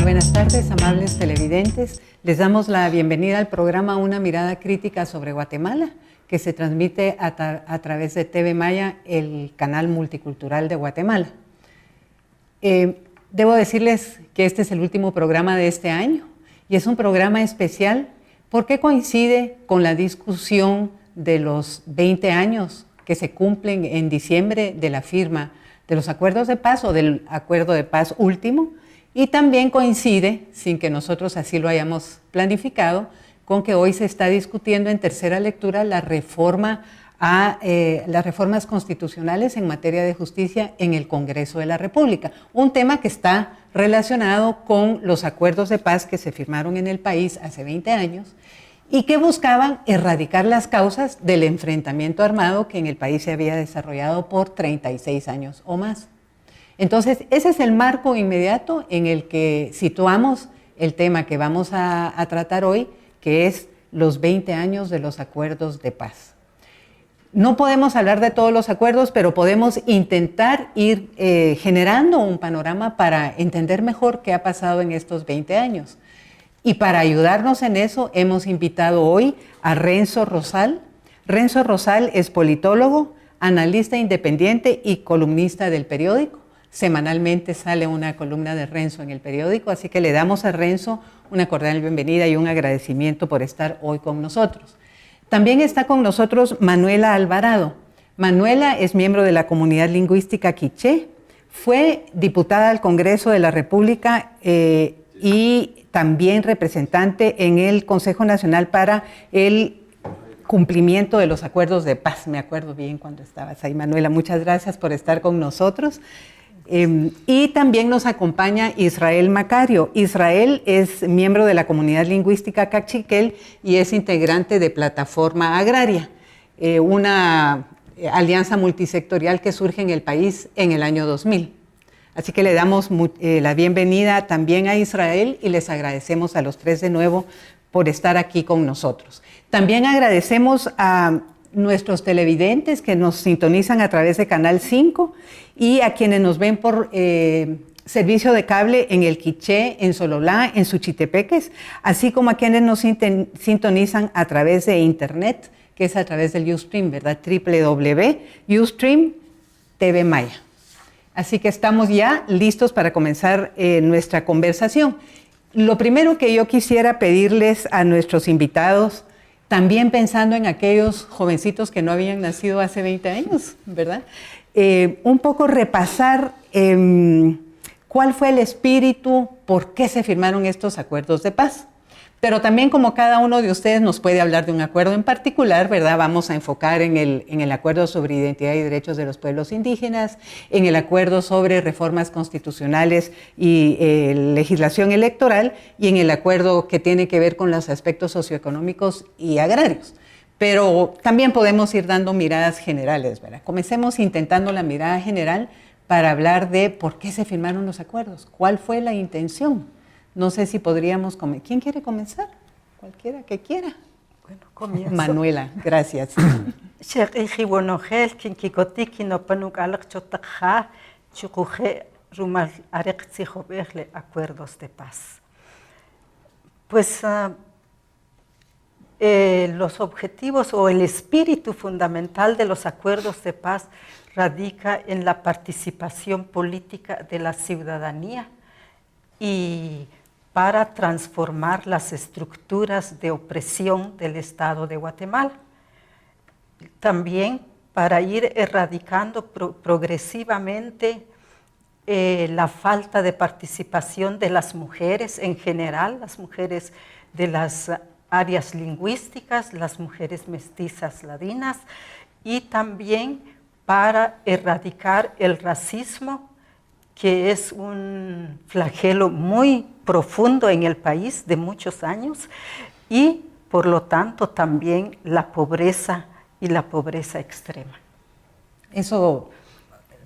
buenas tardes, amables televidentes. Les damos la bienvenida al programa Una mirada crítica sobre Guatemala, que se transmite a través de TV Maya, el canal multicultural de Guatemala. Debo decirles que este es el último programa de este año y es un programa especial porque coincide con la discusión de los 20 años que se cumplen en diciembre de la firma de los acuerdos de paz o del acuerdo de paz último, y también coincide, sin que nosotros así lo hayamos planificado, con que hoy se está discutiendo en tercera lectura las reformas constitucionales en materia de justicia en el Congreso de la República, un tema que está relacionado con los acuerdos de paz que se firmaron en el país hace 20 años y que buscaban erradicar las causas del enfrentamiento armado que en el país se había desarrollado por 36 años o más. Entonces, ese es el marco inmediato en el que situamos el tema que vamos a tratar hoy, que es los 20 años de los acuerdos de paz. No podemos hablar de todos los acuerdos, pero podemos intentar ir generando un panorama para entender mejor qué ha pasado en estos 20 años. Y para ayudarnos en eso, hemos invitado hoy a Renzo Rosal. Renzo Rosal es politólogo, analista independiente y columnista del periódico. Semanalmente sale una columna de Renzo en el periódico, así que le damos a Renzo una cordial bienvenida y un agradecimiento por estar hoy con nosotros. También está con nosotros Manuela Alvarado. Manuela es miembro de la comunidad lingüística quiché, fue diputada al Congreso de la República y también representante en el Consejo Nacional para el cumplimiento de los acuerdos de paz. Me acuerdo bien cuando estabas ahí, Manuela. Muchas gracias por estar con nosotros. Y también nos acompaña Israel Macario. Israel es miembro de la comunidad lingüística cachiquel y es integrante de Plataforma Agraria, una alianza multisectorial que surge en el país en el año 2000. Así que le damos la bienvenida también a Israel y les agradecemos a los tres de nuevo por estar aquí con nosotros. También agradecemos a nuestros televidentes que nos sintonizan a través de Canal 5 y a quienes nos ven por servicio de cable en el Quiché, en Sololá, en Suchitepeques, así como a quienes nos sintonizan a través de Internet, que es a través del Ustream, ¿verdad? www.ustream TV Maya. Así que estamos ya listos para comenzar nuestra conversación. Lo primero que yo quisiera pedirles a nuestros invitados, también pensando en aquellos jovencitos que no habían nacido hace 20 años, ¿verdad? Un poco repasar cuál fue el espíritu, por qué se firmaron estos acuerdos de paz. Pero también como cada uno de ustedes nos puede hablar de un acuerdo en particular, ¿verdad? Vamos a enfocar en el acuerdo sobre identidad y derechos de los pueblos indígenas, en el acuerdo sobre reformas constitucionales y legislación electoral, y en el acuerdo que tiene que ver con los aspectos socioeconómicos y agrarios. Pero también podemos ir dando miradas generales, ¿verdad? Comencemos intentando la mirada general para hablar de por qué se firmaron los acuerdos, cuál fue la intención. No sé si podríamos comenzar. ¿Quién quiere comenzar? Cualquiera que quiera. Bueno, comienzo. Manuela, gracias. Acuerdos de paz. Pues los objetivos o el espíritu fundamental de los acuerdos de paz radica en la participación política de la ciudadanía y para transformar las estructuras de opresión del Estado de Guatemala. También para ir erradicando progresivamente la falta de participación de las mujeres en general, las mujeres de las áreas lingüísticas, las mujeres mestizas ladinas, y también para erradicar el racismo, que es un flagelo muy profundo en el país de muchos años, y por lo tanto también la pobreza y la pobreza extrema. Eso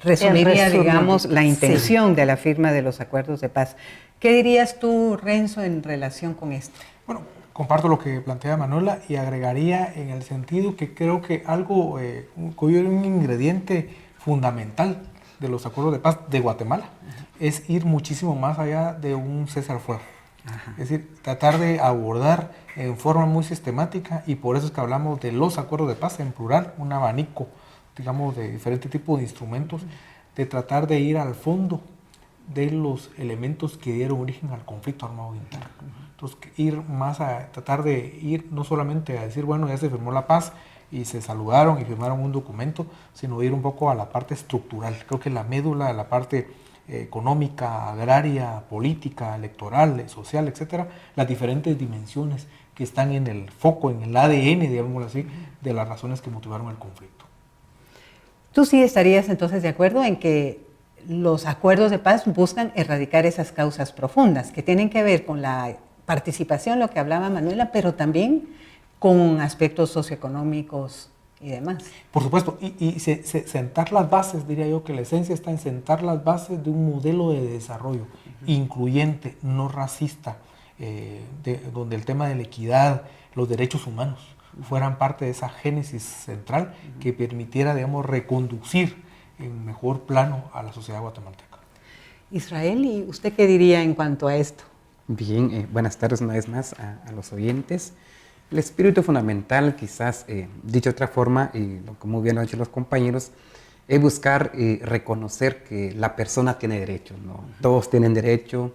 resumiría, digamos, la intención de la firma de los acuerdos de paz. ¿Qué dirías tú, Renzo, en relación con esto? Bueno, comparto lo que plantea Manuela y agregaría en el sentido que creo que algo, un ingrediente fundamental de los acuerdos de paz de Guatemala es ir muchísimo más allá de un cese al fuego. Es decir, tratar de abordar en forma muy sistemática, y por eso es que hablamos de los acuerdos de paz en plural, un abanico, digamos, de diferentes tipos de instrumentos, de tratar de ir al fondo de los elementos que dieron origen al conflicto armado interno. Entonces, ir más a tratar de ir no solamente a decir, bueno, ya se firmó la paz y se saludaron y firmaron un documento, sino ir un poco a la parte estructural. Creo que la médula, la parte económica, agraria, política, electoral, social, etcétera, las diferentes dimensiones que están en el foco, en el ADN, digámoslo así, de las razones que motivaron el conflicto. ¿Tú sí estarías entonces de acuerdo en que los acuerdos de paz buscan erradicar esas causas profundas que tienen que ver con la participación, lo que hablaba Manuela, pero también con aspectos socioeconómicos y demás? Por supuesto, y sentar las bases, diría yo que la esencia está en sentar las bases de un modelo de desarrollo incluyente, no racista, donde el tema de la equidad, los derechos humanos fueran parte de esa génesis central que permitiera, digamos, reconducir en mejor plano a la sociedad guatemalteca. Israel, ¿y usted qué diría en cuanto a esto? Bien, buenas tardes una vez más a los oyentes. El espíritu fundamental, quizás, dicho de otra forma, y como bien lo han dicho los compañeros, es buscar reconocer que la persona tiene derechos, ¿no? Todos tienen derecho,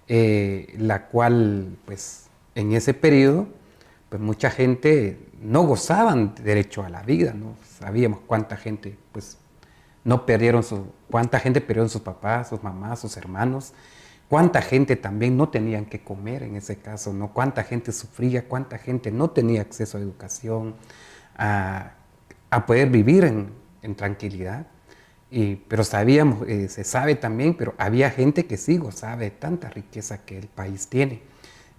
la cual, pues, en ese periodo, pues mucha gente no gozaban de derecho a la vida, ¿no? Sabíamos cuánta gente, pues, cuánta gente perdieron sus papás, sus mamás, sus hermanos, cuánta gente también no tenían que comer en ese caso, ¿no? Cuánta gente sufría, cuánta gente no tenía acceso a educación, a poder vivir en tranquilidad. Pero sabíamos, se sabe también, pero había gente que sí gozaba de tanta riqueza que el país tiene.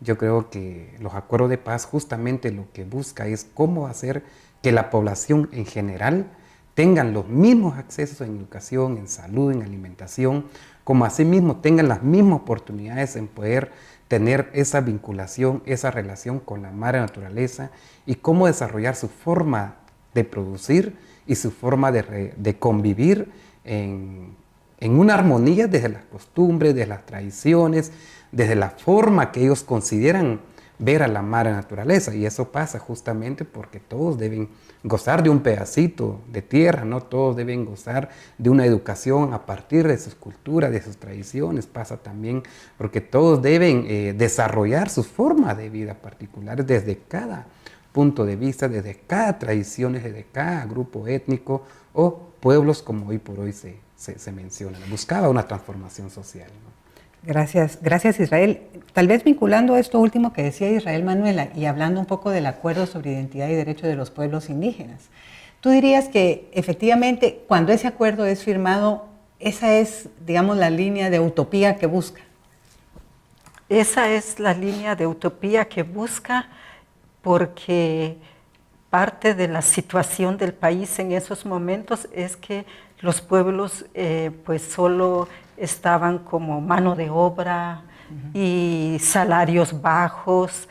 Yo creo que los acuerdos de paz justamente lo que busca es cómo hacer que la población en general tengan los mismos accesos en educación, en salud, en alimentación, como asimismo tengan las mismas oportunidades en poder tener esa vinculación, esa relación con la madre naturaleza, y cómo desarrollar su forma de producir y su forma de convivir en una armonía desde las costumbres, desde las tradiciones, desde la forma que ellos consideran ver a la madre naturaleza. Y eso pasa justamente porque todos deben gozar de un pedacito de tierra, ¿no? Todos deben gozar de una educación a partir de sus culturas, de sus tradiciones. Pasa también porque todos deben desarrollar sus formas de vida particulares desde cada punto de vista, desde cada tradición, desde cada grupo étnico o pueblos, como hoy por hoy se menciona. Buscaba una transformación social, ¿no? Gracias Israel. Tal vez vinculando esto último que decía Israel, Manuela, y hablando un poco del acuerdo sobre identidad y derecho de los pueblos indígenas, ¿tú dirías que efectivamente cuando ese acuerdo es firmado, esa es, digamos, la línea de utopía que busca? Esa es la línea de utopía que busca, porque parte de la situación del país en esos momentos es que los pueblos pues solo estaban como mano de obra y salarios bajos,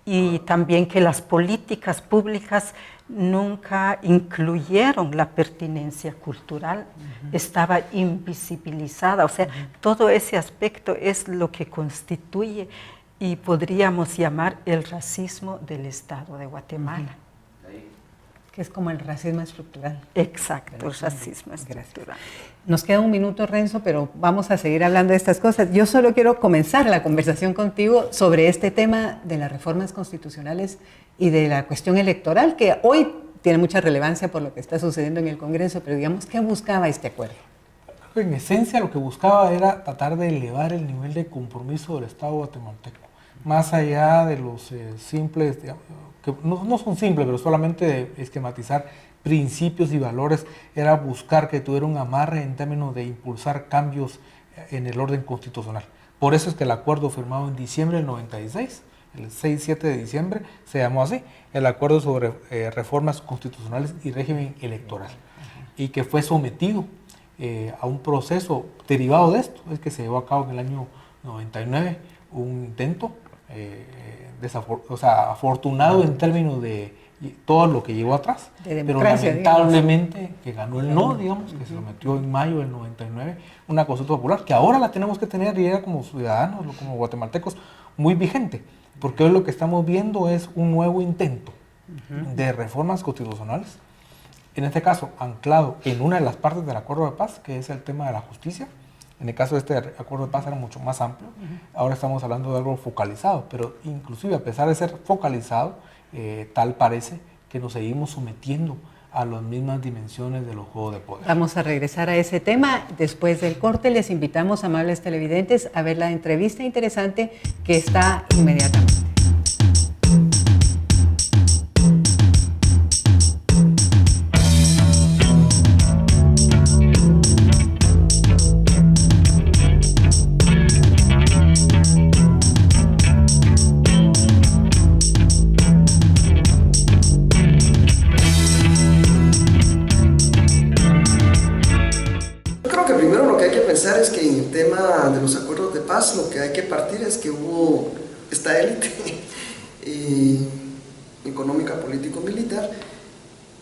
y también que las políticas públicas nunca incluyeron la pertinencia cultural, estaba invisibilizada. O sea, todo ese aspecto es lo que constituye y podríamos llamar el racismo del Estado de Guatemala. Que es como el racismo estructural. Exacto, el racismo estructural. Nos queda un minuto, Renzo, pero vamos a seguir hablando de estas cosas. Yo solo quiero comenzar la conversación contigo sobre este tema de las reformas constitucionales y de la cuestión electoral, que hoy tiene mucha relevancia por lo que está sucediendo en el Congreso, pero digamos, ¿qué buscaba este acuerdo? En esencia lo que buscaba era tratar de elevar el nivel de compromiso del Estado guatemalteco, más allá de los simples, digamos, que no son simples, pero solamente de esquematizar principios y valores, era buscar que tuviera un amarre en términos de impulsar cambios en el orden constitucional. Por eso es que el acuerdo firmado en diciembre del 96, el 6-7 de diciembre, se llamó así, el Acuerdo sobre Reformas Constitucionales y Régimen Electoral, y que fue sometido a un proceso derivado de esto. Es que se llevó a cabo en el año 99 un intento afortunado en términos de todo lo que llevó atrás, De pero democracia, lamentablemente que ganó el no, digamos, que se sometió en mayo del 99, una consulta popular, que ahora la tenemos que tener y era como ciudadanos, como guatemaltecos, muy vigente, porque hoy lo que estamos viendo es un nuevo intento de reformas constitucionales, en este caso anclado en una de las partes del acuerdo de paz, que es el tema de la justicia. En el caso de este acuerdo de paz era mucho más amplio, ahora estamos hablando de algo focalizado, pero inclusive a pesar de ser focalizado, tal parece que nos seguimos sometiendo a las mismas dimensiones de los juegos de poder. Vamos a regresar a ese tema. Después del corte les invitamos, amables televidentes, a ver la entrevista interesante que está inmediatamente. Es que en el tema de los acuerdos de paz lo que hay que partir es que hubo esta élite económica, político, militar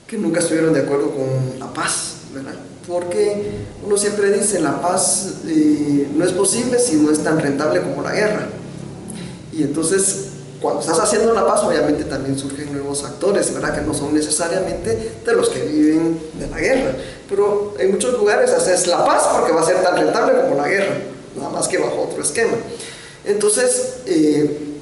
que nunca estuvieron de acuerdo con la paz, ¿verdad? Porque uno siempre dice la paz no es posible si no es tan rentable como la guerra, y entonces cuando estás haciendo la paz obviamente también surgen nuevos actores, ¿verdad? Que no son necesariamente de los que viven de la guerra, pero en muchos lugares haces la paz porque va a ser tan rentable como la guerra, nada más que bajo otro esquema. Entonces,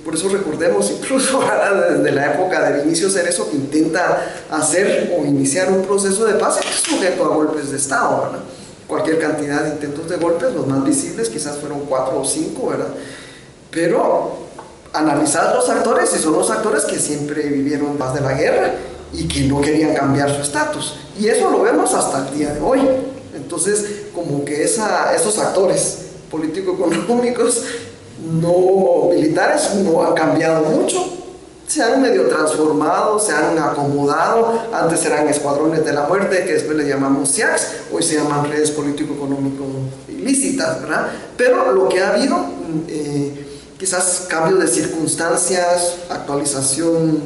por eso recordemos incluso desde la época de Vinicio Cerezo, que intenta hacer o iniciar un proceso de paz sujeto a golpes de Estado, ¿verdad? Cualquier cantidad de intentos de golpes, los más visibles quizás fueron 4 o 5, ¿verdad? Pero analizar los actores, y son los actores que siempre vivieron más de la guerra y que no querían cambiar su estatus, y eso lo vemos hasta el día de hoy. Entonces, como que esos actores político-económicos no militares no han cambiado mucho, se han medio transformado, se han acomodado. Antes eran escuadrones de la muerte, que después le llamamos SIACs, hoy se llaman redes político-económico ilícitas, ¿verdad? Pero lo que ha habido, quizás cambio de circunstancias, actualización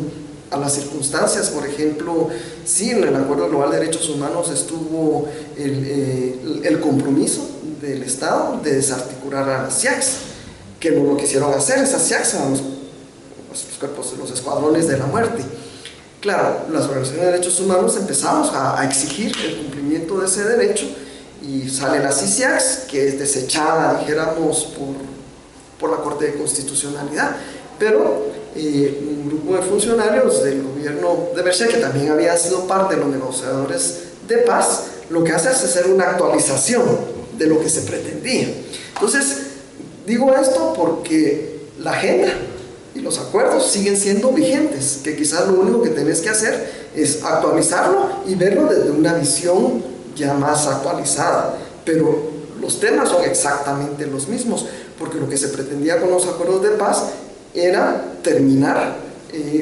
a las circunstancias. Por ejemplo, sí, en el Acuerdo Global de Derechos Humanos estuvo el compromiso del Estado de desarticular a las SIACs, que no lo quisieron hacer. Esas SIACs eran los escuadrones de la muerte. Claro, las organizaciones de derechos humanos empezamos a exigir el cumplimiento de ese derecho, y sale la CICIACS, que es desechada, dijéramos, por la Corte de Constitucionalidad, pero un grupo de funcionarios del gobierno de Merced, que también habían sido parte de los negociadores de paz, lo que hace es hacer una actualización de lo que se pretendía. Entonces, digo esto porque la agenda y los acuerdos siguen siendo vigentes, que quizás lo único que tenés que hacer es actualizarlo y verlo desde una visión ya más actualizada, pero los temas son exactamente los mismos, porque lo que se pretendía con los acuerdos de paz era terminar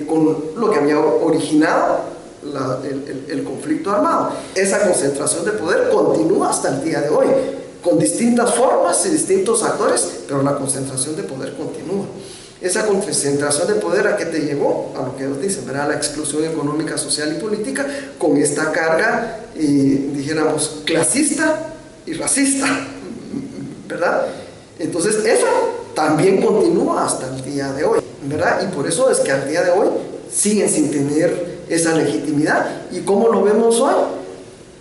con lo que había originado el conflicto armado. Esa concentración de poder continúa hasta el día de hoy, con distintas formas y distintos actores, pero la concentración de poder continúa. Esa concentración de poder, ¿a qué te llevó? A lo que ellos dicen, ¿verdad? La exclusión económica, social y política, con esta carga, dijéramos, clasista y racista, ¿verdad? Entonces eso también continúa hasta el día de hoy, ¿verdad? Y por eso es que al día de hoy siguen sin tener esa legitimidad. ¿Y cómo lo vemos hoy?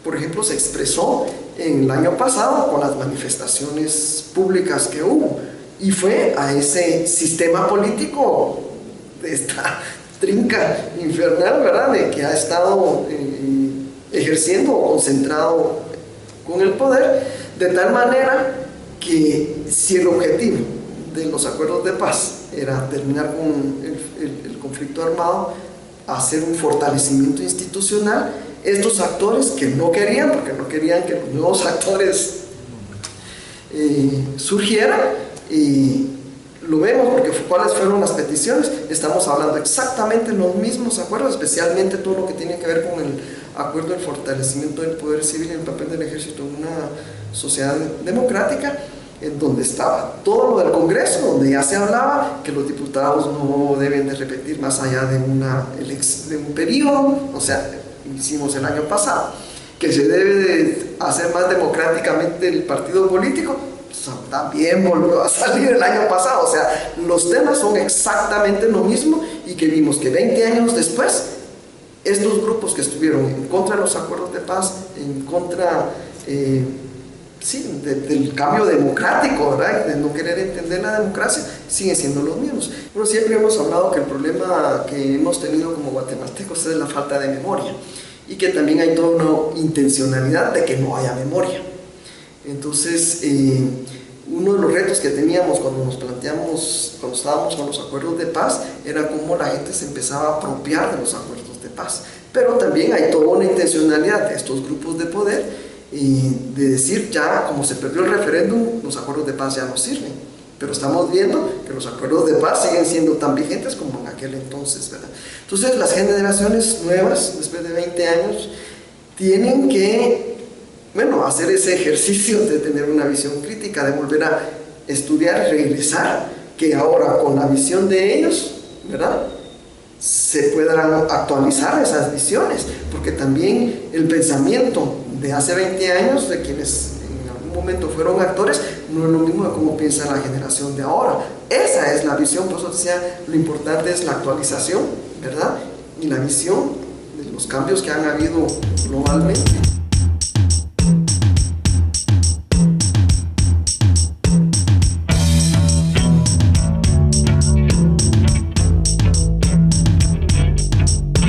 Por ejemplo, se expresó en el año pasado con las manifestaciones públicas que hubo, y fue a ese sistema político de esta trinca infernal, ¿verdad?, de que ha estado ejerciendo o concentrado con el poder, de tal manera que si el objetivo de los acuerdos de paz era terminar con el conflicto armado, hacer un fortalecimiento institucional, estos actores que no querían, porque no querían que los nuevos actores surgieran, y lo vemos porque cuáles fueron las peticiones. Estamos hablando exactamente los mismos acuerdos, especialmente todo lo que tiene que ver con el acuerdo del fortalecimiento del poder civil y el papel del ejército en una sociedad democrática. en donde estaba todo lo del Congreso, donde ya se hablaba que los diputados no deben de repetir más allá de un periodo, o sea, hicimos el año pasado, que se debe de hacer más democráticamente el partido político, también volvió a salir el año pasado. O sea, los temas son exactamente lo mismo, y que vimos que 20 años después, estos grupos que estuvieron en contra de los acuerdos de paz, en contra del cambio democrático, ¿verdad?, de no querer entender la democracia, siguen siendo los mismos. Bueno, siempre hemos hablado que el problema que hemos tenido como guatemaltecos es la falta de memoria, y que también hay toda una intencionalidad de que no haya memoria. Entonces, uno de los retos que teníamos cuando estábamos con los acuerdos de paz, era cómo la gente se empezaba a apropiar de los acuerdos de paz. Pero también hay toda una intencionalidad de estos grupos de poder, de decir, ya como se perdió el referéndum, los acuerdos de paz ya no sirven. Pero estamos viendo que los acuerdos de paz siguen siendo tan vigentes como en aquel entonces, ¿verdad? Entonces, las generaciones nuevas, después de 20 años, tienen que, hacer ese ejercicio de tener una visión crítica, de volver a estudiar y regresar, que ahora con la visión de ellos, ¿verdad?, se puedan actualizar esas visiones, porque también el pensamiento de hace 20 años, de quienes en algún momento fueron actores, no es lo mismo de cómo piensa la generación de ahora. Esa es la visión, por eso decía, lo importante es la actualización, ¿verdad?, y la visión de los cambios que han habido globalmente.